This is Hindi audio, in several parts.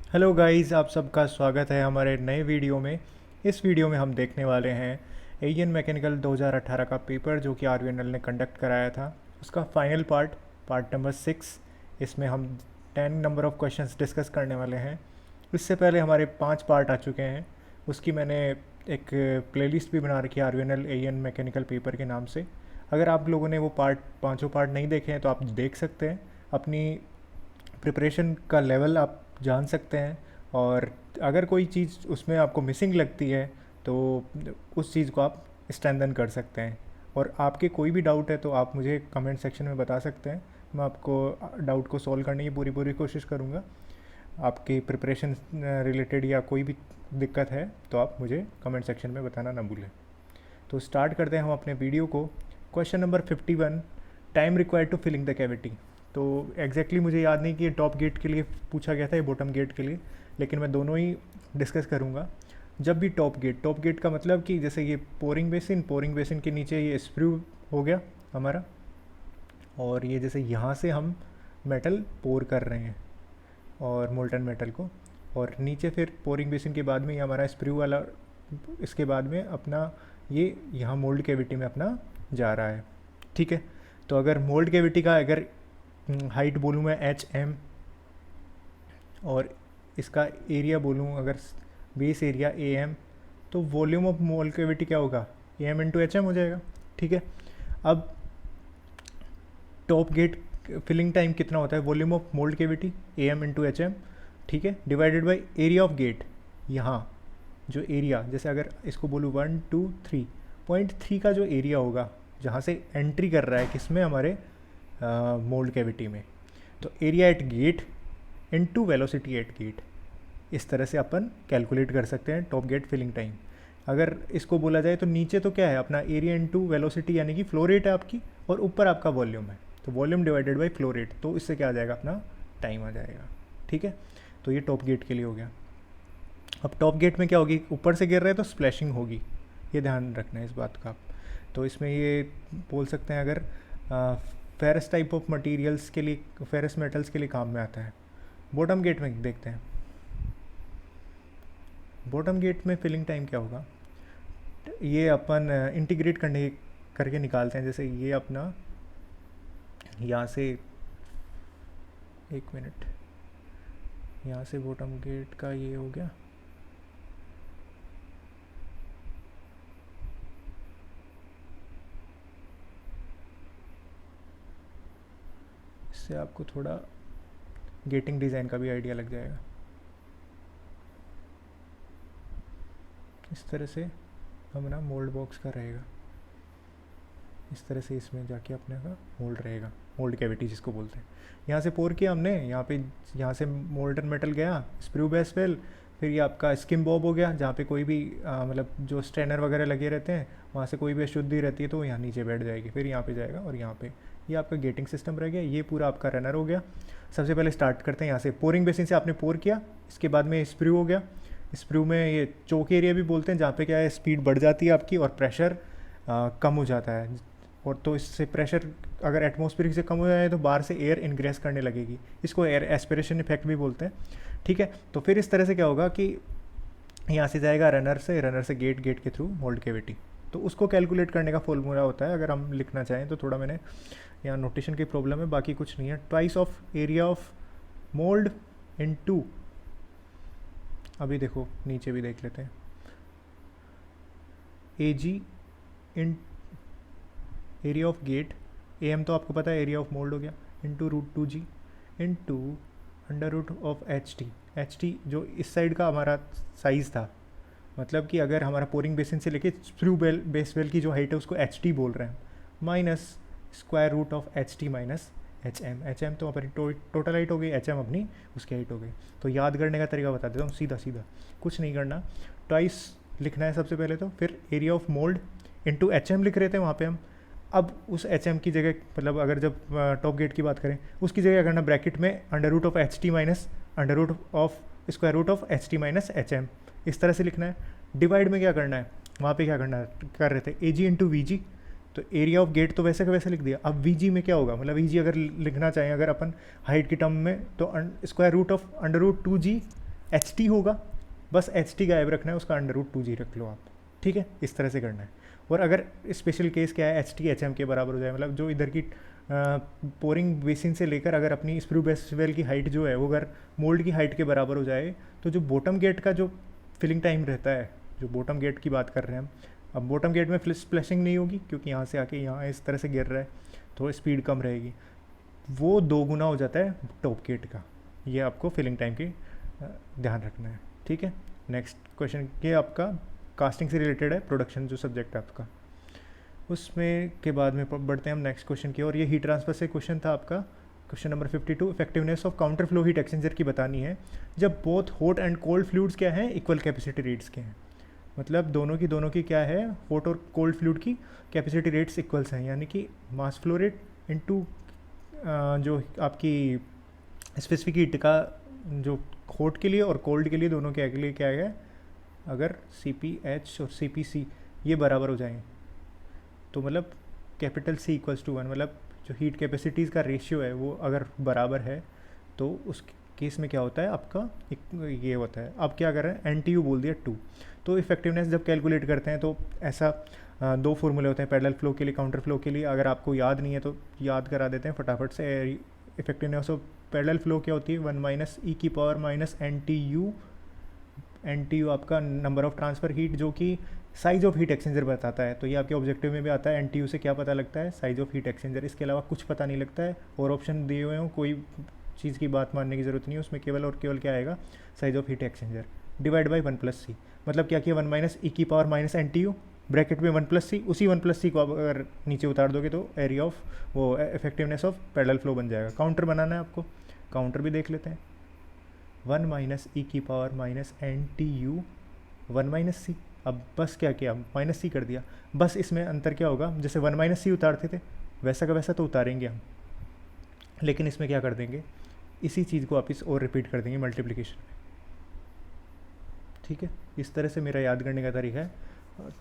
हेलो गाइस, आप सबका स्वागत है हमारे नए वीडियो में। इस वीडियो में हम देखने वाले हैं एशियन मैकेनिकल 2018 का पेपर जो कि आरवीएनएल ने कंडक्ट कराया था, उसका फाइनल पार्ट नंबर 6। इसमें हम 10 नंबर ऑफ़ क्वेश्चंस डिस्कस करने वाले हैं। इससे पहले हमारे 5 पार्ट आ चुके हैं। उसकी मैंने एक प्लेलिस्ट भी बना रखी है आरवीएनएल एशियन मैकेनिकल पेपर के नाम से। अगर आप लोगों ने वो पाँचों पार्ट नहीं देखे हैं तो आप देख सकते हैं। अपनी प्रिपरेशन का लेवल आप जान सकते हैं, और अगर कोई चीज़ उसमें आपको मिसिंग लगती है तो उस चीज़ को आप स्ट्रेंथन कर सकते हैं। और आपके कोई भी डाउट है तो आप मुझे कमेंट सेक्शन में बता सकते हैं। मैं आपको डाउट को सॉल्व करने की पूरी पूरी कोशिश करूँगा। आपकी प्रिपरेशन रिलेटेड या कोई भी दिक्कत है तो आप मुझे कमेंट सेक्शन में बताना ना भूलें। तो स्टार्ट करते हैं हम अपने वीडियो को। Question number 51, time required to filling the cavity. तो एग्जैक्टली मुझे याद नहीं कि ये टॉप गेट के लिए पूछा गया था या बॉटम गेट के लिए, लेकिन मैं दोनों ही डिस्कस करूँगा। जब भी टॉप गेट का मतलब कि जैसे ये पोरिंग बेसिन के नीचे ये स्प्रू हो गया हमारा, और ये जैसे यहाँ से हम मेटल पोर कर रहे हैं और मोल्टन मेटल को, और नीचे फिर पोरिंग बेसिन के बाद में ये हमारा स्प्रू वाला, इसके बाद में अपना ये यहाँ मोल्ड कैविटी में अपना जा रहा है। ठीक है, तो अगर मोल्ड कैविटी का अगर हाइट बोलूँ मैं HM, और इसका एरिया बोलूँ अगर बेस एरिया AM, तो वॉल्यूम ऑफ मोल्ड कैविटी क्या होगा, AM इंटू HM हो जाएगा। ठीक है, अब टॉप गेट फिलिंग टाइम कितना होता है, volume of mould cavity AM into HM, ठीक है, divided by area of gate. यहाँ जो एरिया, जैसे अगर इसको बोलूँ 1 2 3.3 का जो एरिया होगा जहाँ से एंट्री कर रहा है किसमें, हमारे मोल्ड कैविटी में, तो area at gate into velocity at gate, इस तरह से अपन कैलकुलेट कर सकते हैं टॉप गेट फिलिंग टाइम। अगर इसको बोला जाए तो नीचे तो क्या है अपना एरिया इनटू वेलोसिटी, यानी कि फ्लो रेट है आपकी, और ऊपर आपका वॉल्यूम है, तो volume divided by flow rate, तो इससे क्या आ जाएगा, अपना टाइम आ जाएगा। ठीक है, तो ये टॉप गेट के लिए हो गया। अब टॉप गेट में क्या होगी, ऊपर से गिर रहे हैं तो स्प्लैशिंग होगी, ये ध्यान रखना है इस बात का। तो इसमें ये बोल सकते हैं अगर फेरस टाइप ऑफ मटेरियल्स के लिए, फेरस मेटल्स के लिए काम में आता है। बॉटम गेट में देखते हैं, बॉटम गेट में फिलिंग टाइम क्या होगा, ये अपन इंटीग्रेट करके निकालते हैं। जैसे ये अपना यहाँ से, एक मिनट, यहाँ से बॉटम गेट का ये हो गया, इससे आपको थोड़ा गेटिंग डिज़ाइन का भी आइडिया लग जाएगा। इस तरह से हमारा मोल्ड बॉक्स का रहेगा, इस तरह से इसमें जाके अपने का मोल्ड रहेगा, मोल्ड कैविटी जिसको बोलते हैं। यहाँ से पोर किया हमने, यहाँ से मोल्टन मेटल गया, स्प्रू बेस वेल, फिर ये आपका स्किम बॉब हो गया, जहाँ पे कोई भी मतलब जो स्ट्रेनर वगैरह लगे रहते हैं वहाँ से कोई भी अशुद्धि रहती है तो यहाँ नीचे बैठ जाएगी, फिर यहाँ पे जाएगा, और यहाँ पे ये आपका गेटिंग सिस्टम रह गया। ये पूरा आपका रनर हो गया। सबसे पहले स्टार्ट करते हैं यहाँ से, पोरिंग बेसिन से आपने पोर किया, इसके बाद में स्प्रू हो गया। स्प्रू में ये चोक एरिया भी बोलते हैं, जहाँ पे क्या है स्पीड बढ़ जाती है आपकी और प्रेशर कम हो जाता है, और तो इससे प्रेशर अगर एटमॉस्फेरिक से कम हो जाए तो बाहर से एयर इनग्रेस करने लगेगी, इसको एयर एस्पिरेशन इफेक्ट भी बोलते हैं। ठीक है, तो फिर इस तरह से क्या होगा कि यहाँ से जाएगा रनर से गेट के थ्रू मोल्ड कैविटी। तो उसको कैलकुलेट करने का फॉर्मूला होता है, अगर हम लिखना चाहें तो, थोड़ा मैंने यहाँ नोटेशन की प्रॉब्लम है, बाकी कुछ नहीं है। Twice of area of mould into, अभी देखो नीचे भी देख लेते हैं, AG in area of gate, AM तो आपको पता है एरिया ऑफ मोल्ड हो गया, into √2G into under root of HT जो इस साइड का हमारा साइज़ था। मतलब कि अगर हमारा पोरिंग बेसिन से लेके स्प्रू बेस वेल की जो हाइट है उसको HT बोल रहे हैं, minus square root of HT minus HM तो हमारी टोटल हाइट हो गई, HM अपनी उसकी हाइट हो गई। तो याद करने का तरीका बता देता हूँ, सीधा कुछ नहीं करना, ट्वाइस लिखना है सबसे पहले, तो फिर area of mould into HM लिख रहे थे वहाँ पे हम। अब उस HM की जगह, मतलब अगर जब टॉप गेट की बात करें उसकी जगह करना ब्रैकेट में under root of HT minus under root of square root of HT minus HM, इस तरह से लिखना है। डिवाइड में क्या करना है, वहाँ पे क्या करना है, कर रहे थे AG इंटू VG, तो एरिया ऑफ गेट तो वैसे का वैसे लिख दिया। अब VG में क्या होगा, मतलब VG अगर लिखना चाहें अगर अपन हाइट की टर्म में, तो square root of under root 2G H T होगा, बस एच टी गायब रखना है, उसका √2g रख लो आप, ठीक है, इस तरह से करना है। और अगर स्पेशल केस क्या है, एच टी एच एम के बराबर हो जाए, मतलब जो इधर की पोरिंग बेसिन से लेकर अगर अपनी स्प्रू वेल की हाइट जो है वो अगर मोल्ड की हाइट के बराबर हो जाए, तो जो बॉटम गेट का जो फिलिंग टाइम रहता है, जो बॉटम गेट की बात कर रहे हैं हम, अब बॉटम गेट में स्प्लैशिंग नहीं होगी क्योंकि यहाँ से आके यहाँ इस तरह से गिर रहा है, थोड़ी स्पीड कम रहेगी, वो 2 गुना हो जाता है टॉप गेट का। ये आपको फिलिंग टाइम की ध्यान रखना है, ठीक है। नेक्स्ट क्वेश्चन ये आपका कास्टिंग से रिलेटेड है, प्रोडक्शन जो सब्जेक्ट है आपका, उसमें के बाद में बढ़ते हैं हम नेक्स्ट क्वेश्चन की। और ये हीट ट्रांसफर से क्वेश्चन था आपका, question number 52, effectiveness of counter flow heat exchanger की बतानी है जब both hot and cold fluids क्या हैं, इक्वल कैपेसिटी रेट्स के हैं। मतलब दोनों की क्या है, हॉट और कोल्ड फ्लूइड की कैपेसिटी रेट्स इक्वल्स हैं, यानी कि मास फ्लो रेट इनटू जो आपकी स्पेसिफिक हीट का जो हॉट के लिए और कोल्ड के लिए दोनों के लिए क्या है, अगर CPH और CPC ये बराबर हो जाएं तो मतलब कैपिटल C इक्वल्स टू 1, मतलब जो हीट कैपेसिटीज़ का रेशियो है वो अगर बराबर है तो उस केस में क्या होता है आपका ये होता है। अब क्या कर रहे हैं, NTU बोल दिया 2। तो इफेक्टिवनेस जब कैलकुलेट करते हैं तो ऐसा 2 फॉर्मूले होते हैं पैरेलल फ्लो के लिए, काउंटर फ्लो के लिए। अगर आपको याद नहीं है तो याद करा देते हैं फटाफट से। इफेक्टिवनेस ऑफ पैरेलल फ्लो क्या होती है, 1 - e⁻ NTU आपका नंबर ऑफ ट्रांसफ़र हीट, जो कि साइज ऑफ हीट एक्सचेंजर बताता है। तो ये आपके ऑब्जेक्टिव में भी आता है, NTU से क्या पता लगता है, साइज ऑफ हीट एक्सचेंजर। इसके अलावा कुछ पता नहीं लगता है, और ऑप्शन दिए हुए हों कोई चीज़ की बात मानने की ज़रूरत नहीं है, उसमें केवल और केवल क्या आएगा, size of heat exchanger divide by 1 + c। मतलब क्या किया, 1 - e⁻ ब्रैकेट में 1 + c, उसी 1 + c को अगर नीचे उतार दोगे तो एरिया ऑफ वो इफेक्टिवनेस ऑफ पैरेलल फ्लो बन जाएगा। काउंटर बनाना है आपको, काउंटर भी देख लेते हैं। 1 - e⁻ NTU 1 - c। अब बस क्या किया, -c कर दिया। बस इसमें अंतर क्या होगा, जैसे 1 - c उतारते थे वैसा का वैसा तो उतारेंगे हम, लेकिन इसमें क्या कर देंगे, इसी चीज़ को वापस और रिपीट कर देंगे मल्टीप्लिकेशन में, ठीक है। इस तरह से मेरा याद करने का तरीका है,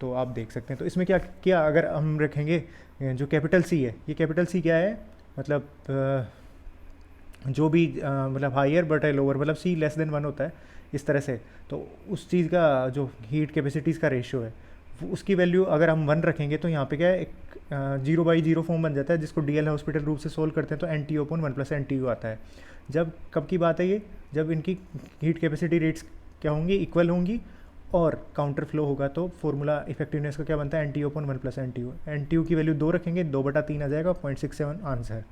तो आप देख सकते हैं। तो इसमें क्या किया, अगर हम रखेंगे जो कैपिटल C है, ये कैपिटल C क्या है, मतलब जो भी मतलब हायर बटा लोअर, मतलब C <1 होता है इस तरह से। तो उस चीज़ का जो हीट कैपेसिटीज़ का रेशियो है उसकी वैल्यू अगर हम 1 रखेंगे तो यहाँ पे क्या है, एक 0/0 फॉर्म बन जाता है, जिसको DL हॉस्पिटल रूप से सोल्व करते हैं तो NTU/1 + NTU आता है। जब कब की बात है ये, जब इनकी हीट कैपेसिटी रेट्स क्या होंगी, इक्वल होंगी, और काउंटर फ्लो होगा। तो फॉर्मूला इफेक्टिवनेस का क्या बनता है, NTU/1 + NTU। NTU की वैल्यू 2 रखेंगे, 2/3 आ जाएगा, 0.67 आंसर,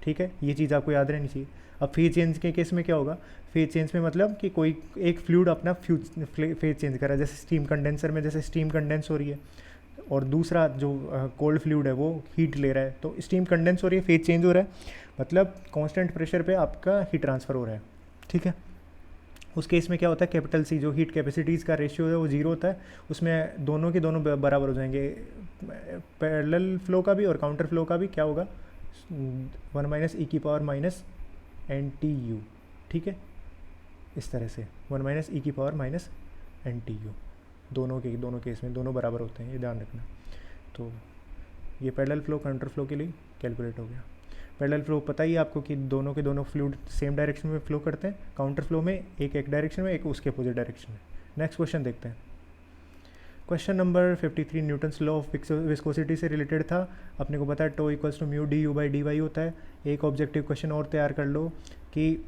ठीक है। ये चीज़ आपको याद रहनी चाहिए। अब फेज चेंज के केस में क्या होगा, फेज चेंज में मतलब कि कोई एक फ्लूइड अपना फेज चेंज कर रहा है, जैसे स्टीम कंडेंसर में जैसे स्टीम कंडेंस हो रही है, और दूसरा जो कोल्ड फ्लूइड है वो हीट ले रहा है, तो स्टीम कंडेंस हो रही है, फेज चेंज हो रहा है, मतलब कांस्टेंट प्रेशर पे आपका हीट ट्रांसफ़र हो रहा है, ठीक है। उस केस में क्या होता है, कैपिटल C जो हीट कैपेसिटीज़ का रेशियो है वो 0 होता है, उसमें दोनों के दोनों बराबर हो जाएंगे, पैरेलल फ्लो का भी और काउंटर फ्लो का भी क्या होगा, 1 - e⁻ NTU, ठीक है। इस तरह से 1 - e⁻ NTU, दोनों केस में दोनों बराबर होते हैं, ये ध्यान रखना। तो ये पैरेलल फ्लो काउंटर फ्लो के लिए कैलकुलेट हो गया। पैरेलल फ्लो पता ही है आपको कि दोनों के दोनों फ्लूइड सेम डायरेक्शन में फ्लो करते हैं, काउंटर फ्लो में एक डायरेक्शन में, एक उसके अपोजिट डायरेक्शन में। नेक्स्ट क्वेश्चन देखते हैं। Question number 53 Newton's law of viscosity से रिलेटेड था। अपने को पता है to equals to mu du/dy होता है। एक ऑब्जेक्टिव क्वेश्चन और तैयार कर लो कि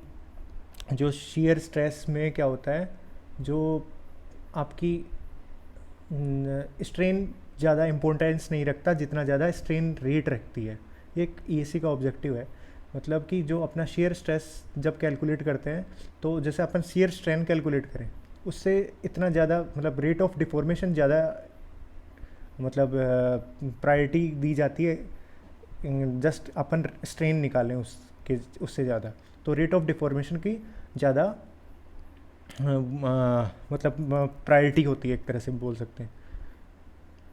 जो शेयर स्ट्रेस में क्या होता है, जो आपकी स्ट्रेन ज़्यादा इम्पोर्टेंस नहीं रखता जितना ज़्यादा स्ट्रेन रेट रखती है। एक ESC का ऑब्जेक्टिव है, मतलब कि जो अपना शेयर स्ट्रेस जब कैलकुलेट करते हैं तो जैसे अपन शेयर स्ट्रेन कैलकुलेट करें उससे इतना ज़्यादा मतलब रेट ऑफ डिफॉर्मेशन ज़्यादा मतलब प्रायोरिटी दी जाती है, जस्ट अपन स्ट्रेन निकालें उससे ज़्यादा, तो रेट ऑफ डिफॉर्मेशन की ज़्यादा मतलब प्रायोरिटी होती है, एक तरह से बोल सकते हैं,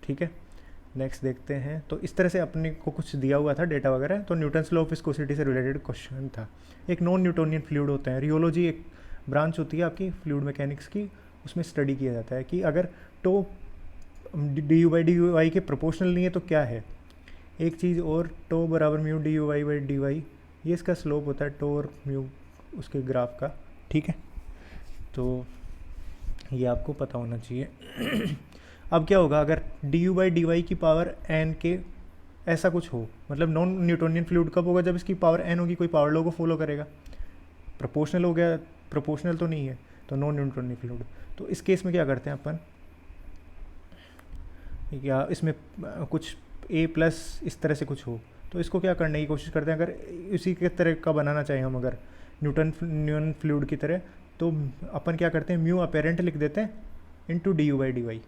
ठीक है। नेक्स्ट देखते हैं। तो इस तरह से अपने को कुछ दिया हुआ था डेटा वगैरह, तो न्यूटन्स लॉ ऑफ विस्कोसिटी से रिलेटेड क्वेश्चन था। एक नॉन न्यूटोनियन फ्लूइड होते हैं, रियोलॉजी एक ब्रांच होती है आपकी फ्लूइड मैकेनिक्स की, उसमें स्टडी किया जाता है कि अगर टो du/dy के प्रोपोर्शनल नहीं है तो क्या है। एक चीज़ और, टो बराबर म्यू du/dy, ये इसका स्लोप होता है टो और म्यू उसके ग्राफ का, ठीक है। तो ये आपको पता होना चाहिए। अब क्या होगा अगर du/dy की पावर n के ऐसा कुछ हो, मतलब नॉन न्यूटोनियन फ्लूइड कब होगा, जब इसकी पावर n होगी, कोई पावर लॉ को फॉलो करेगा। प्रोपोर्शनल हो गया, प्रोपोर्शनल तो नहीं है, तो नॉन न्यूटोनियन फ्लूइड। तो इस केस में क्या करते हैं अपन, या इसमें कुछ a+ इस तरह से कुछ हो, तो इसको क्या करने की कोशिश करते हैं, अगर इसी के तरह का बनाना चाहिए हम, अगर न्यूटोनियन फ्लूइड की तरह, तो अपन क्या करते हैं, म्यू अपेरेंट लिख देते हैं इंटू du/dy।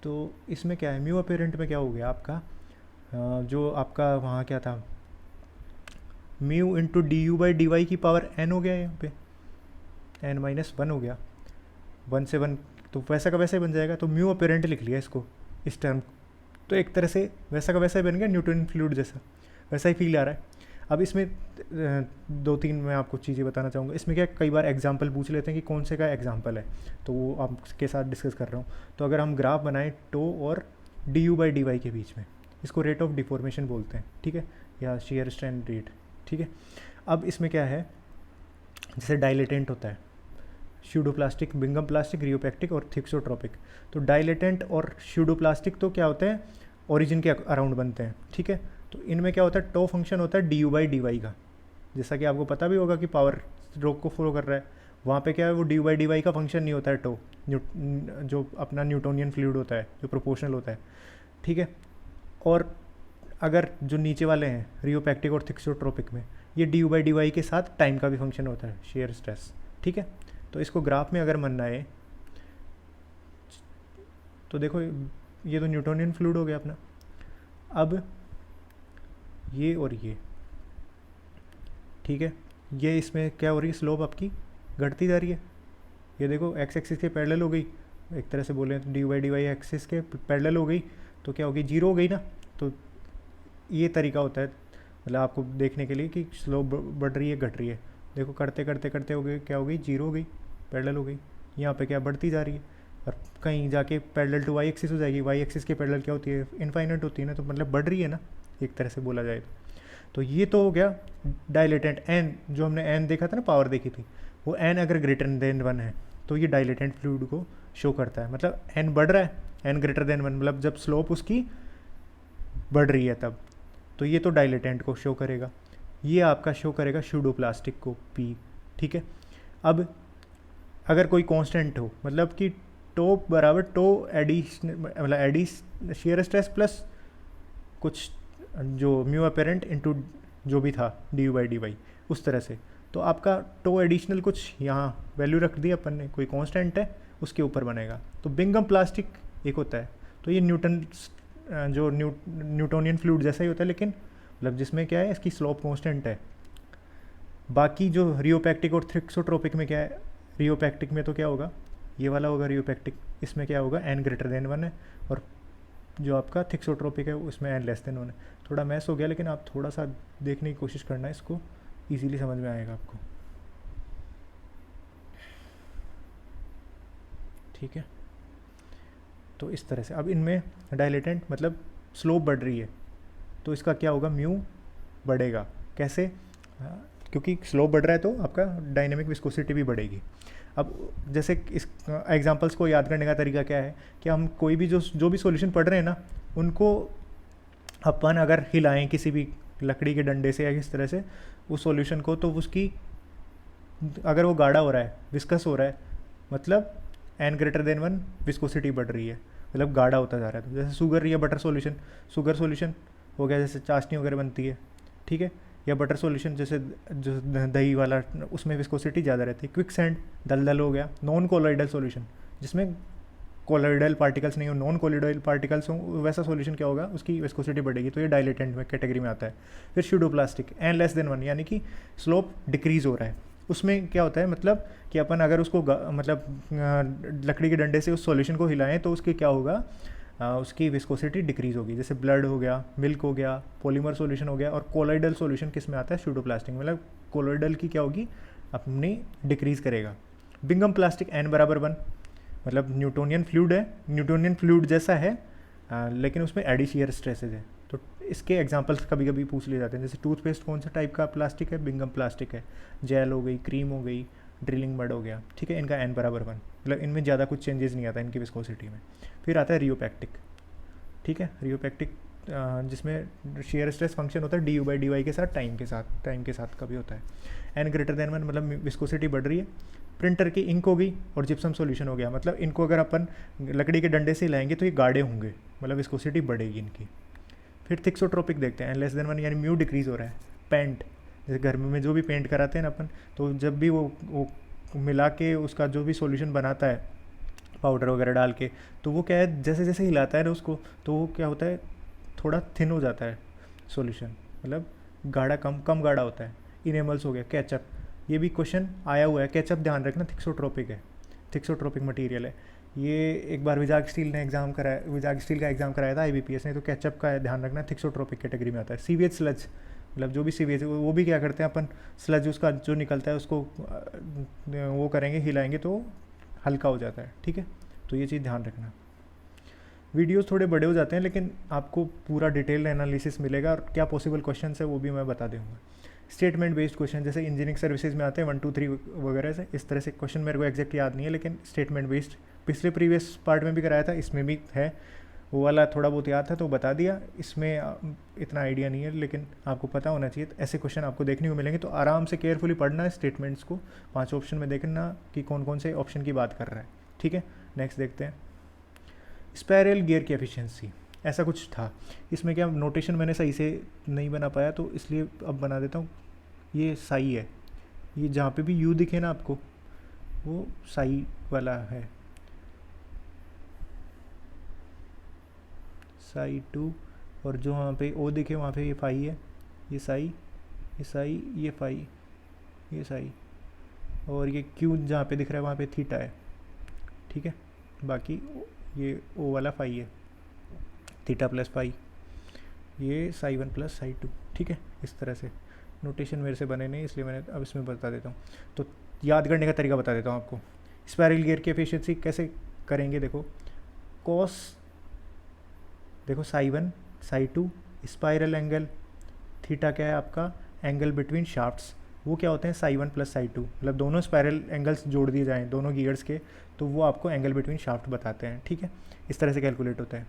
तो इसमें क्या है, म्यू अपेरेंट में क्या हो गया आपका, जो आपका वहाँ क्या था, म्यू इंटू du/dy की पावर n हो गया, यहाँ पे n-1 हो गया, 1 से 1, तो वैसा का वैसा ही बन जाएगा। तो म्यू अपेरेंट लिख लिया इसको, इस टर्म, तो एक तरह से वैसा का वैसा ही बन गया, न्यूटन फ्लूइड जैसा, वैसा ही फील आ रहा है। अब इसमें 2-3 मैं आपको चीज़ें बताना चाहूँगा। इसमें क्या कई बार एग्जांपल पूछ लेते हैं कि कौन से का एग्जांपल है, तो वो आपके साथ डिस्कस कर रहा हूँ। तो अगर हम ग्राफ बनाएं टो और du/dy के बीच में, इसको रेट ऑफ डिफॉर्मेशन बोलते हैं, ठीक है, या शेयर स्ट्रेन रेट, ठीक है। अब इसमें क्या है, जैसे डायलेटेंट होता है, स्यूडोप्लास्टिक, बिंगम प्लास्टिक, रियोपैक्टिक और थिक्सोट्रोपिक। तो डायलेटेंट और स्यूडोप्लास्टिक तो क्या होते हैं, ओरिजिन के अराउंड बनते हैं, ठीक है। तो इनमें क्या होता है, टो फंक्शन होता है du/dy का, जैसा कि आपको पता भी होगा कि पावर रोक को फॉलो कर रहा है, वहाँ पे क्या है, वो du/dy का फंक्शन नहीं होता है टो, जो अपना न्यूटोनियन फ्लूइड होता है, जो प्रोपोर्शनल होता है, ठीक है। और अगर जो नीचे वाले हैं रियोपैक्टिक और थिक्सोट्रोपिक में, ये du/dy के साथ टाइम का भी फंक्शन होता है, शेयर स्ट्रेस, ठीक है। तो इसको ग्राफ में अगर बनना है, तो देखो ये तो न्यूटोनियन फ्लूइड हो गया अपना। अब ये और ये, ठीक है, ये इसमें क्या हो रही है, स्लोप आपकी घटती जा रही है। ये देखो एक्स एक्सिस के पैरेलल हो गई, एक तरह से बोले तो du/dy एक्सिस के पैरेलल हो गई, तो क्या होगी, जीरो हो गई ना। तो ये तरीका होता है मतलब आपको देखने के लिए कि स्लोप बढ़ रही है घट रही है। देखो करते करते करते हो गई, क्या हो गई, जीरो हो गई, पैरेलल हो गई। यहाँ पे क्या बढ़ती जा रही है, और कहीं जाके पैरेलल टू वाई एक्सिस हो जाएगी। वाई एक्सिस के पैरेलल क्या होती है, इनफाइनाइट होती है ना, तो मतलब बढ़ रही है ना, एक तरह से बोला जाए तो ये तो हो गया डायलेटेंट। एन जो हमने एन देखा था ना, पावर देखी थी, वो एन अगर ग्रेटर देन 1 है तो ये डायलेटेंट फ्लूइड को शो करता है, मतलब एन बढ़ रहा है, एन ग्रेटर देन 1, मतलब जब स्लोप उसकी बढ़ रही है तब, तो ये तो डायलेटेंट को शो करेगा। ये आपका शो करेगा स्यूडोप्लास्टिक को पी, ठीक है। अब अगर कोई कांस्टेंट हो, मतलब कि टो बराबर टो एडिशन, मतलब एडिस शेयर स्ट्रेस प्लस कुछ जो म्यू अपेरेंट इनटू जो भी था du/dy, उस तरह से, तो आपका टो एडिशनल कुछ यहाँ वैल्यू रख दी अपन ने, कोई कांस्टेंट है उसके ऊपर बनेगा। तो बिंगम प्लास्टिक एक होता है, तो ये न्यूटोनियन फ्लूइड जैसा ही होता है, लेकिन मतलब जिसमें क्या है, इसकी स्लोप कांस्टेंट है। बाकी जो रियोपैक्टिक और थिक्सोट्रोपिक में क्या है, रियोपैक्टिक में तो क्या होगा, ये वाला होगा रियोपैक्टिक, इसमें क्या होगा, n ग्रेटर देन 1 है, और जो आपका थिक्सोट्रोपिक है उसमें n लेस देन 1 है। थोड़ा मैस हो गया, लेकिन आप थोड़ा सा देखने की कोशिश करना, इसको इजीली समझ में आएगा आपको, ठीक है। तो इस तरह से अब इनमें डायलेटेंट मतलब स्लोप बढ़ रही है, तो इसका क्या होगा, म्यू बढ़ेगा। कैसे, क्योंकि स्लोप बढ़ रहा है तो आपका डायनेमिक विस्कोसिटी भी बढ़ेगी। अब जैसे इस एग्जांपल्स को याद करने का तरीका क्या है कि हम कोई भी जो भी सॉल्यूशन पढ़ रहे हैं ना, उनको अपन अगर हिलाएं किसी भी लकड़ी के डंडे से या किस तरह से उस सॉल्यूशन को, तो उसकी अगर वो गाढ़ा हो रहा है, विस्कस हो रहा है, मतलब n ग्रेटर देन 1 विस्कोसिटी बढ़ रही है, मतलब गाढ़ा होता जा रहा है। तो जैसे शुगर या बटर सॉल्यूशन, शुगर सॉल्यूशन हो गया, जैसे चाशनी वगैरह बनती है, ठीक है, या बटर सॉल्यूशन जैसे जो दही वाला, उसमें विस्कोसिटी ज़्यादा रहती है। क्विक सैंड दलदल हो गया। नॉन कोलॉइडल सॉल्यूशन जिसमें कोलॉइडल पार्टिकल्स नहीं हो, नॉन कोलॉइडल पार्टिकल्स हो, वैसा सॉल्यूशन क्या होगा, उसकी विस्कोसिटी बढ़ेगी, तो ये डायलेटेंट में कैटेगरी में आता है। फिर स्यूडोप्लास्टिक, n लेस देन 1, यानी कि स्लोप डिक्रीज हो रहा है। उसमें क्या होता है, मतलब कि अपन अगर उसको मतलब लकड़ी के डंडे से उस सॉल्यूशन को हिलाएं तो उसके क्या होगा, उसकी विस्कोसिटी डिक्रीज होगी। जैसे ब्लड हो गया, मिल्क हो गया, पॉलीमर सॉल्यूशन हो गया। और कोलॉइडल सॉल्यूशन किस में आता है, स्यूडोप्लास्टिक, मतलब कोलॉइडल की क्या होगी, अपनी डिक्रीज करेगा। बिंगम प्लास्टिक n बराबर 1, मतलब न्यूटोनियन फ्लूइड है, न्यूटोनियन फ्लूइड जैसा है, लेकिन उसमें एडी शियर स्ट्रेसेज है। तो इसके एग्जांपल्स कभी कभी पूछ लिए जाते हैं, जैसे टूथपेस्ट कौन सा टाइप का प्लास्टिक है, बिंगम प्लास्टिक है। जेल हो गई, क्रीम हो गई, ड्रिलिंग मड हो गया, ठीक है, इनका n बराबर 1, मतलब इनमें ज़्यादा कुछ चेंजेस नहीं आता इनकी विस्कोसिटी में। फिर आता है रियोपैक्टिक, ठीक है, रियोपैक्टिक जिसमें शेयर स्ट्रेस फंक्शन होता है du/dy के साथ टाइम के साथ का भी होता है। n ग्रेटर देन 1 मतलब विस्कोसिटी बढ़ रही है। प्रिंटर की इंक हो गई और जिप्सम सॉल्यूशन हो गया, मतलब इनको अगर अपन लकड़ी के डंडे से हिलाएंगे तो ये गाढ़े होंगे, मतलब विस्कोसिटी बढ़ेगी इनकी। फिर थिक्सोट्रोपिक देखते हैं, n < 1 यानी म्यू डिक्रीज़ हो रहा है। पेंट, जैसे गर्मी में जो भी पेंट कराते हैं ना अपन, तो जब भी वो मिला के उसका जो भी सॉल्यूशन बनाता है पाउडर वगैरह डाल के, तो वो क्या है, जैसे जैसे हिलाता है ना उसको, तो वो क्या होता है, थोड़ा थिन हो जाता है सॉल्यूशन, मतलब गाढ़ा कम गाढ़ा होता है। इनेमल्स हो गया, केचप, ये भी क्वेश्चन आया हुआ है। केचप ध्यान रखना थिक्सोट्रोपिक है, थिक्सोट्रोपिक मटेरियल है। ये एक बार विजाग स्टील का एग्जाम कराया था IBPS ने, तो केचप का ध्यान रखना थिक्सोट्रोपिक कैटेगरी में आता है। सीवेज स्लज, मतलब जो भी सीवेज है वो भी क्या करते हैं अपन, स्लज उसका जो निकलता है उसको वो करेंगे, हिलाएंगे तो हल्का हो जाता है, ठीक है, तो ये चीज़ ध्यान रखना। वीडियोस थोड़े बड़े हो जाते हैं लेकिन आपको पूरा डिटेल एनालिसिस मिलेगा, और क्या पॉसिबल क्वेश्चन है वो भी मैं बता दूँगा। स्टेटमेंट बेस्ड क्वेश्चन जैसे इंजीनियरिंग सर्विसेज में आते हैं 1 2 3 वगैरह से, इस तरह से क्वेश्चन मेरे को एग्जैक्ट याद नहीं है, लेकिन स्टेटमेंट बेस्ड पिछले प्रीवियस पार्ट में भी कराया था, इसमें भी है, वो वाला थोड़ा बहुत याद था तो बता दिया। इसमें इतना आइडिया नहीं है लेकिन आपको पता होना चाहिए। ऐसे क्वेश्चन आपको देखने को मिलेंगे, तो आराम से केयरफुली पढ़ना है स्टेटमेंट्स को, 5 ऑप्शन में देखना कि कौन कौन से ऑप्शन की बात कर रहा है, ठीक है। नेक्स्ट देखते हैं, स्पाइरल गियर की एफिशिएंसी, ऐसा कुछ था। इसमें क्या नोटेशन मैंने सही से नहीं बना पाया, तो इसलिए अब बना देता हूँ। ये साई है, ये जहाँ पे भी यू दिखे ना आपको, वो साई वाला है, साई 2, और जो वहाँ पे ओ दिखे वहाँ पे ये फाई है, ये साई, ये साई, ये फाई, ये साई, और ये क्यू जहाँ पे दिख रहा है वहाँ पे थीटा है, ठीक है। बाकी ये ओ वाला फाई है, थीटा प्लस फाई, ये साई 1 प्लस साई 2, ठीक है। इस तरह से नोटेशन मेरे से बने नहीं, इसलिए मैंने अब इसमें बता देता हूँ। तो याद करने का तरीका बता देता हूँ आपको। स्पाइरल गियर की एफिशिएंसी कैसे करेंगे, देखो कॉस, देखो Sai 1 Sai 2, spiral angle, theta क्या है आपका, एंगल बिटवीन शाफ्ट्स, वो क्या होते हैं साई 1 प्लस साई 2, मतलब दोनों स्पाइरल एंगल्स जोड़ दिए जाएँ दोनों गियर्स के, तो वो आपको एंगल बिटवीन शाफ्ट बताते हैं, ठीक है। इस तरह से कैलकुलेट होता है।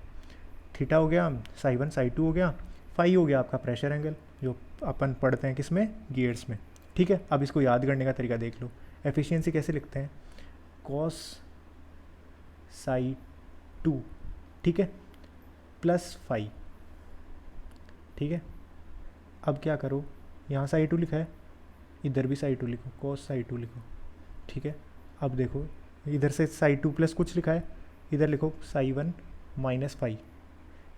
थीटा हो गया, साई 1 साई 2 हो गया, फाई हो गया आपका प्रेशर एंगल, जो अपन पढ़ते हैं किसमें, गियर्स में, ठीक है। अब इसको याद करने का तरीका देख लो। एफिशिएंसी कैसे लिखते हैं, कॉस साई 2, ठीक है, प्लस फाई, ठीक है। अब क्या करो, यहाँ साई 2 लिखा है, इधर भी साई 2 लिखो, कॉस साई 2 लिखो, ठीक है। अब देखो इधर से साई 2 प्लस कुछ लिखा है, इधर लिखो साई 1 माइनस फाई,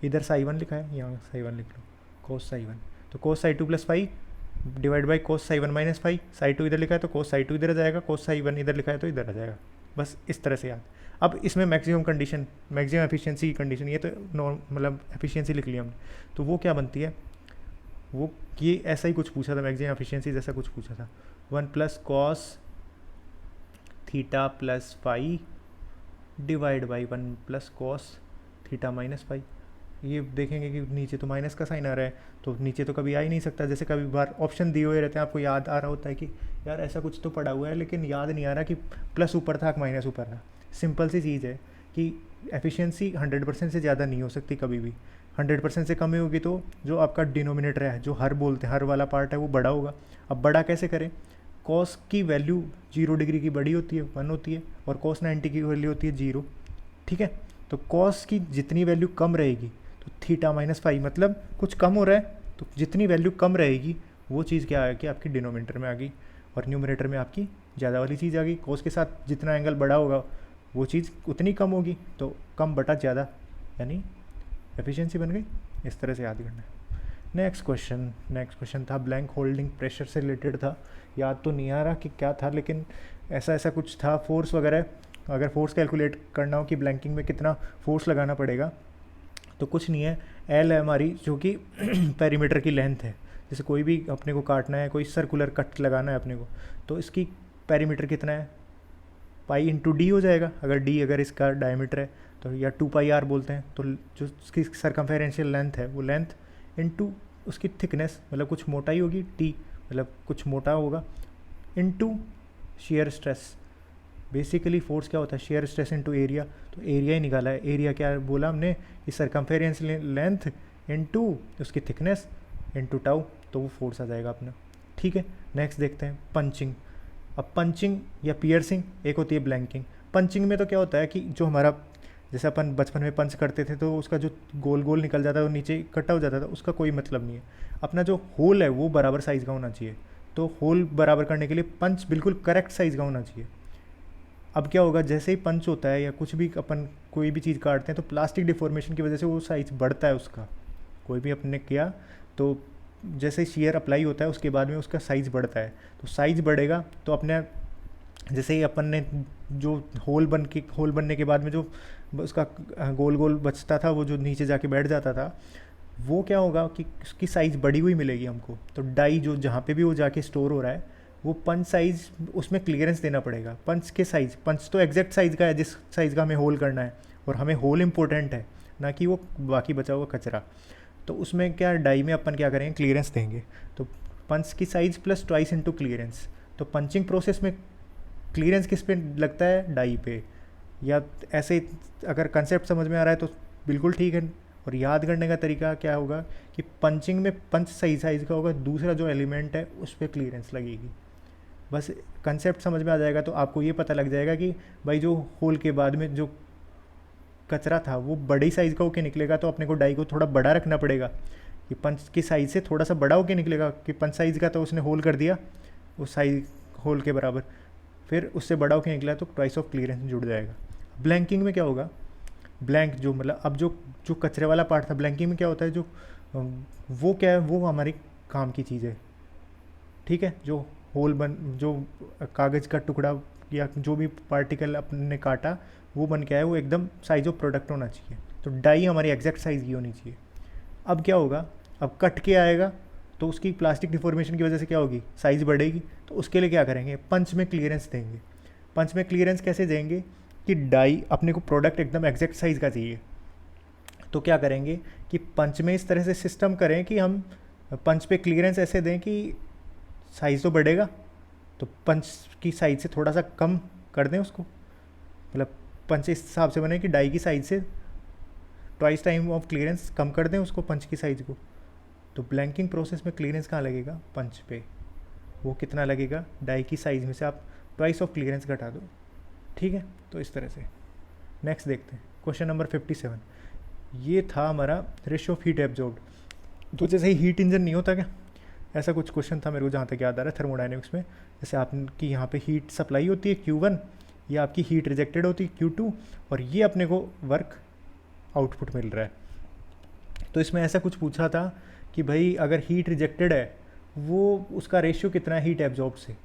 इधर साई 1 लिखा है, यहाँ साई 1 लिख लो, कॉस साई 1, तो cos psi 2 plus phi divide by cos psi 1 minus phi, psi 2 इधर लिखा है तो कॉस साई 2 इधर आ जाएगा, कॉस साई 1 इधर लिखा है तो इधर आ जाएगा, बस इस तरह से याद। अब इसमें मैक्सिमम कंडीशन, मैक्सिमम एफिशिएंसी की कंडीशन, ये तो मतलब एफिशिएंसी लिख लिया हमने, तो वो क्या बनती है, वो ये ऐसा ही कुछ पूछा था, मैक्सिमम एफिशिएंसी जैसा कुछ पूछा था, 1 plus cos theta plus phi divide by 1 plus cos theta minus phi. ये देखेंगे कि नीचे तो माइनस का साइन आ रहा है, तो नीचे तो कभी आ ही नहीं सकता, जैसे कभी बार ऑप्शन दिए हुए रहते हैं, आपको याद आ रहा होता है कि यार ऐसा कुछ तो पड़ा हुआ है, लेकिन याद नहीं आ रहा कि प्लस ऊपर था माइनस ऊपर था। सिंपल सी चीज़ है कि एफिशिएंसी 100% से ज़्यादा नहीं हो सकती कभी भी, 100% से कम ही होगी तो जो आपका डिनोमिनेटर है, जो हर बोलते हैं हर वाला पार्ट है, वो बड़ा होगा। अब बड़ा कैसे करें, कॉस की वैल्यू 0 डिग्री की बड़ी होती है 1 होती है, और कॉस 90 की वैल्यू होती है 0, ठीक है। तो कॉस की जितनी वैल्यू कम रहेगी, तो थीटा माइनस फाई मतलब कुछ कम हो रहा है, तो जितनी वैल्यू कम रहेगी वो चीज़ क्या है कि आपकी डिनोमिनेटर में आ गई, और न्यूमरेटर में आपकी ज़्यादा वाली चीज़ आ गई। कॉस के साथ जितना एंगल बड़ा होगा वो चीज़ उतनी कम होगी, तो कम बटा ज़्यादा, यानी एफिशिएंसी बन गई। इस तरह से याद करना है। नेक्स्ट क्वेश्चन था ब्लैंक होल्डिंग प्रेशर से रिलेटेड था, याद तो नहीं आ रहा कि क्या था, लेकिन ऐसा कुछ था, फोर्स वगैरह, अगर फोर्स कैलकुलेट करना हो कि ब्लैंकिंग में कितना फोर्स लगाना पड़ेगा, तो कुछ नहीं है, एल है हमारी जो कि पेरीमीटर की लेंथ है। जैसे कोई भी अपने को काटना है, कोई सर्कुलर कट लगाना है अपने को, तो इसकी पेरीमीटर कितना है, पाई इंटू डी हो जाएगा, अगर इसका डायमीटर है तो, या 2 पाई आर बोलते हैं, तो जो उसकी सरकमफेरेंशियल लेंथ है वो लेंथ इंटू उसकी थिकनेस, मतलब कुछ मोटाई होगी टी, मतलब कुछ मोटा होगा, into shear stress, basically force क्या होता है, शेयर स्ट्रेस इनटू एरिया, तो एरिया ही निकाला है। एरिया क्या बोला हमने कि सरकमफेरेंस लेंथ इनटू उसकी थिकनेस इनटू टाउ, तो वो फोर्स आ जाएगा अपना। ठीक है, नेक्स्ट देखते हैं पंचिंग। अब पंचिंग या पियर्सिंग, एक होती है ब्लैंकिंग। पंचिंग में तो क्या होता है कि जो हमारा, जैसे अपन बचपन में पंच करते थे तो उसका जो गोल गोल निकल जाता है और नीचे इकट्ठा हो जाता था, उसका कोई मतलब नहीं है। अपना जो होल है वो बराबर साइज़ का होना चाहिए, तो होल बराबर करने के लिए पंच बिल्कुल करेक्ट साइज़ का होना चाहिए। अब क्या होगा, जैसे ही पंच होता है या कुछ भी अपन कोई भी चीज़ काटते हैं तो प्लास्टिक डिफॉर्मेशन की वजह से वो साइज़ बढ़ता है उसका, कोई भी अपने किया तो जैसे शेयर अप्लाई होता है उसके बाद में उसका साइज़ बढ़ता है, तो साइज़ बढ़ेगा तो अपने जैसे ही अपन ने जो होल बनने के बाद में जो उसका गोल गोल बचता था, वो जो नीचे जाके बैठ जाता था, वो क्या होगा कि उसकी साइज़ बढ़ी हुई मिलेगी हमको। तो डाई जो जहाँ पे भी वो जाके स्टोर हो रहा है, वो पंच साइज़ उसमें क्लियरेंस देना पड़ेगा। पंच के साइज़, पंच तो एग्जैक्ट साइज़ का है जिस साइज़ का हमें होल करना है, और हमें होल इम्पोर्टेंट है ना कि वो बाकी बचा हुआ कचरा। तो उसमें क्या डाई में अपन क्या करेंगे, क्लियरेंस देंगे। तो पंच की size plus twice into clearance. तो पंचिंग प्रोसेस में क्लियरेंस किस पे लगता है, डाई पे। या ऐसे अगर कंसेप्ट समझ में आ रहा है तो बिल्कुल ठीक है। और याद करने का तरीका क्या होगा कि पंचिंग में पंच सही साइज़ का होगा, दूसरा जो एलिमेंट है उस पर क्लियरेंस लगेगी। बस कंसेप्ट समझ में आ जाएगा तो आपको ये पता लग जाएगा कि भाई जो होल के बाद में जो कचरा था वो बड़ी साइज़ का होके निकलेगा, तो अपने को डाई को थोड़ा बड़ा रखना पड़ेगा कि पंच की साइज़ से थोड़ा सा बड़ा होके निकलेगा। कि पंच साइज़ का तो उसने होल कर दिया उस साइज होल के बराबर, फिर उससे बड़ा होके निकला तो ट्वाइस ऑफ क्लियरेंस जुड़ जाएगा। ब्लैंकिंग में क्या होगा, ब्लैंक जो मतलब अब जो जो कचरे वाला पार्ट था, ब्लैंकिंग में क्या होता है, जो वो क्या है, वो हमारी काम की चीज़ है। ठीक है, जो जो कागज़ का टुकड़ा या जो भी पार्टिकल अपने काटा वो बन के आया, वो एकदम साइज ऑफ प्रोडक्ट होना चाहिए। तो डाई हमारी एग्जैक्ट साइज़ की होनी चाहिए। अब क्या होगा, अब कट के आएगा तो उसकी प्लास्टिक डिफॉर्मेशन की वजह से क्या होगी, साइज़ बढ़ेगी। तो उसके लिए क्या करेंगे, पंच में क्लियरेंस देंगे। पंच में क्लियरेंस कैसे देंगे कि डाई अपने को प्रोडक्ट एकदम एग्जैक्ट साइज़ का चाहिए। तो क्या करेंगे कि पंच में इस तरह से सिस्टम करें कि हम पंच पे क्लियरेंस ऐसे दें कि साइज़ तो बढ़ेगा, तो पंच की साइज़ से थोड़ा सा कम कर दें उसको। मतलब पंच इस हिसाब से बने कि डाई की साइज़ से ट्वाइस टाइम ऑफ क्लियरेंस कम कर दें उसको, पंच की साइज़ को। तो ब्लैंकिंग प्रोसेस में क्लियरेंस कहाँ लगेगा, पंच पे। वो कितना लगेगा, डाई की साइज़ में से आप ट्वाइस ऑफ क्लियरेंस घटा दो। ठीक है, तो इस तरह से। नेक्स्ट देखते हैं क्वेश्चन नंबर 57। ये था हमारा रेशियो ऑफ हीट एब्जॉर्ब्ड। तो जैसे ही हीट इंजन नहीं होता क्या, ऐसा कुछ क्वेश्चन था मेरे को जहाँ तक याद आ रहा है थर्मोडाइनमिक्स में। जैसे आपकी यहाँ पे हीट सप्लाई होती है Q1, ये आपकी हीट रिजेक्टेड होती है Q2, और ये अपने को वर्क आउटपुट मिल रहा है। तो इसमें ऐसा कुछ पूछा था कि भाई अगर हीट रिजेक्टेड है वो उसका रेशियो कितना है हीट एब्जॉर्ब से,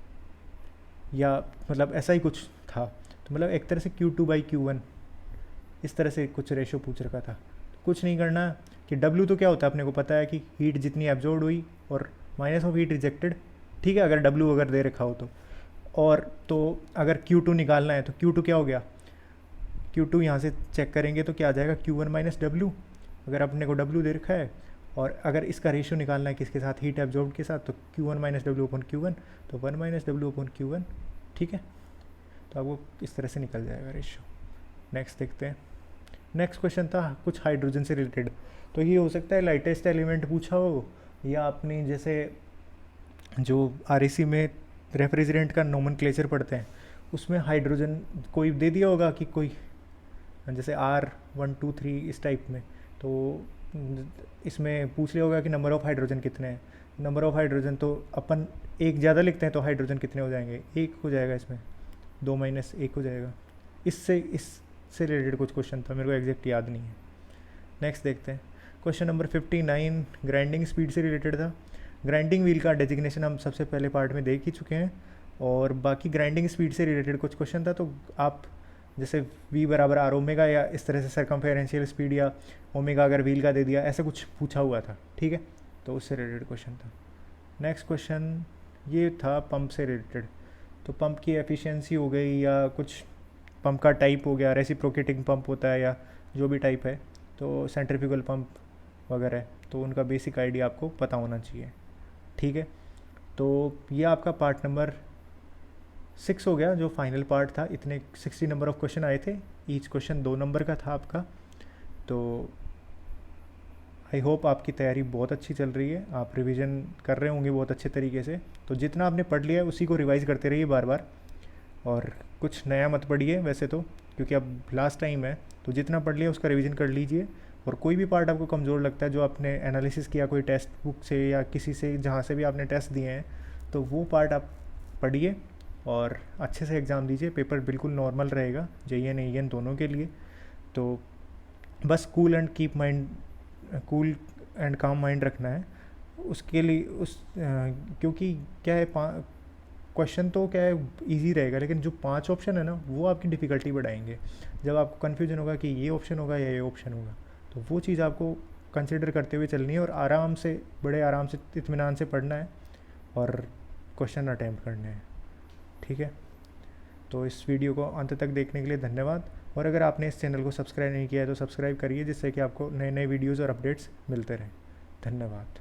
या मतलब ऐसा ही कुछ था। तो मतलब एक तरह से Q2/Q1 इस तरह से कुछ रेशियो पूछ रखा था। कुछ नहीं करना कि W तो क्या होता है अपने को पता है कि हीट जितनी एब्जॉर्ब हुई और माइनस ऑफ हीट रिजेक्टेड। ठीक है, अगर W अगर दे रखा हो तो। और तो अगर Q2 निकालना है तो Q2 क्या हो गया, Q2 यहाँ से चेक करेंगे तो क्या आ जाएगा, Q1 - W। अगर अपने को W दे रखा है और अगर इसका रेशियो निकालना है किसके साथ, हीट एब्जॉर्ब के साथ, तो Q1 - W/Q1, तो 1 - W/Q1। ठीक है, तो आपको इस तरह से निकल जाएगा रेशियो। नेक्स्ट देखते हैं। नेक्स्ट क्वेश्चन था कुछ हाइड्रोजन से रिलेटेड। तो ये हो सकता है लाइटेस्ट एलिमेंट पूछा हो, या अपनी जैसे जो RAC में रेफ्रिजरेंट का नोमेनक्लेचर पढ़ते हैं उसमें हाइड्रोजन कोई दे दिया होगा कि कोई जैसे R123 इस टाइप में। तो इसमें पूछ लिया होगा कि नंबर ऑफ़ हाइड्रोजन कितने हैं। नंबर ऑफ़ हाइड्रोजन तो अपन एक ज़्यादा लिखते हैं तो हाइड्रोजन कितने हो जाएंगे, एक हो जाएगा, इसमें 2 - 1 हो जाएगा। इससे रिलेटेड कुछ क्वेश्चन था, मेरे को एग्जैक्ट याद नहीं है। नेक्स्ट देखते हैं क्वेश्चन नंबर 59, ग्राइंडिंग स्पीड से रिलेटेड था। ग्राइंडिंग व्हील का डेजिग्नेशन हम सबसे पहले पार्ट में देख ही चुके हैं, और बाकी ग्राइंडिंग स्पीड से रिलेटेड कुछ क्वेश्चन था। तो आप जैसे V = R⍵, या इस तरह से सरकमफेरेंशियल स्पीड, या ओमेगा अगर व्हील का दे दिया, ऐसा कुछ पूछा हुआ था। ठीक है, तो उससे रिलेटेड क्वेश्चन था। नेक्स्ट क्वेश्चन ये था पंप से रिलेटेड। तो पंप की एफिशिएंसी हो गई, या कुछ पंप का टाइप हो गया, रेसिप्रोकेटिंग पंप होता है या जो भी टाइप है, तो सेंट्रीफ्यूगल पंप वगैरह, तो उनका बेसिक आइडिया आपको पता होना चाहिए। ठीक है, तो ये आपका पार्ट नंबर 6 हो गया जो फाइनल पार्ट था। इतने 60 नंबर ऑफ क्वेश्चन आए थे, ईच क्वेश्चन 2 नंबर का था आपका। तो आई होप आपकी तैयारी बहुत अच्छी चल रही है, आप रिवीजन कर रहे होंगे बहुत अच्छे तरीके से। तो जितना आपने पढ़ लिया है उसी को रिवाइज़ करते रहिए बार बार, और कुछ नया मत पढ़िए वैसे तो, क्योंकि अब लास्ट टाइम है। तो जितना पढ़ लिया उसका रिवीजन कर लीजिए, और कोई भी पार्ट आपको कमज़ोर लगता है जो आपने एनालिसिस किया कोई टेक्स्ट बुक से या किसी से जहाँ से भी आपने टेस्ट दिए हैं, तो वो पार्ट आप पढ़िए और अच्छे से एग्ज़ाम दीजिए। पेपर बिल्कुल नॉर्मल रहेगा, JEN AEN दोनों के लिए। तो बस कूल एंड काम माइंड रखना है उसके लिए। क्योंकि क्या है, क्वेश्चन तो क्या है इजी रहेगा, लेकिन जो 5 ऑप्शन है ना वो आपकी डिफ़िकल्टी बढ़ाएंगे। जब आपको कन्फ्यूजन होगा कि ये ऑप्शन होगा या ये ऑप्शन होगा, तो वो चीज़ आपको कंसिडर करते हुए चलनी है, और आराम से, बड़े आराम से, इत्मीनान से पढ़ना है और क्वेश्चन अटैम्प्ट करने हैं। ठीक है, तो इस वीडियो को अंत तक देखने के लिए धन्यवाद। और अगर आपने इस चैनल को सब्सक्राइब नहीं किया है तो सब्सक्राइब करिए, जिससे कि आपको नए नए वीडियोज़ और अपडेट्स मिलते रहें। धन्यवाद।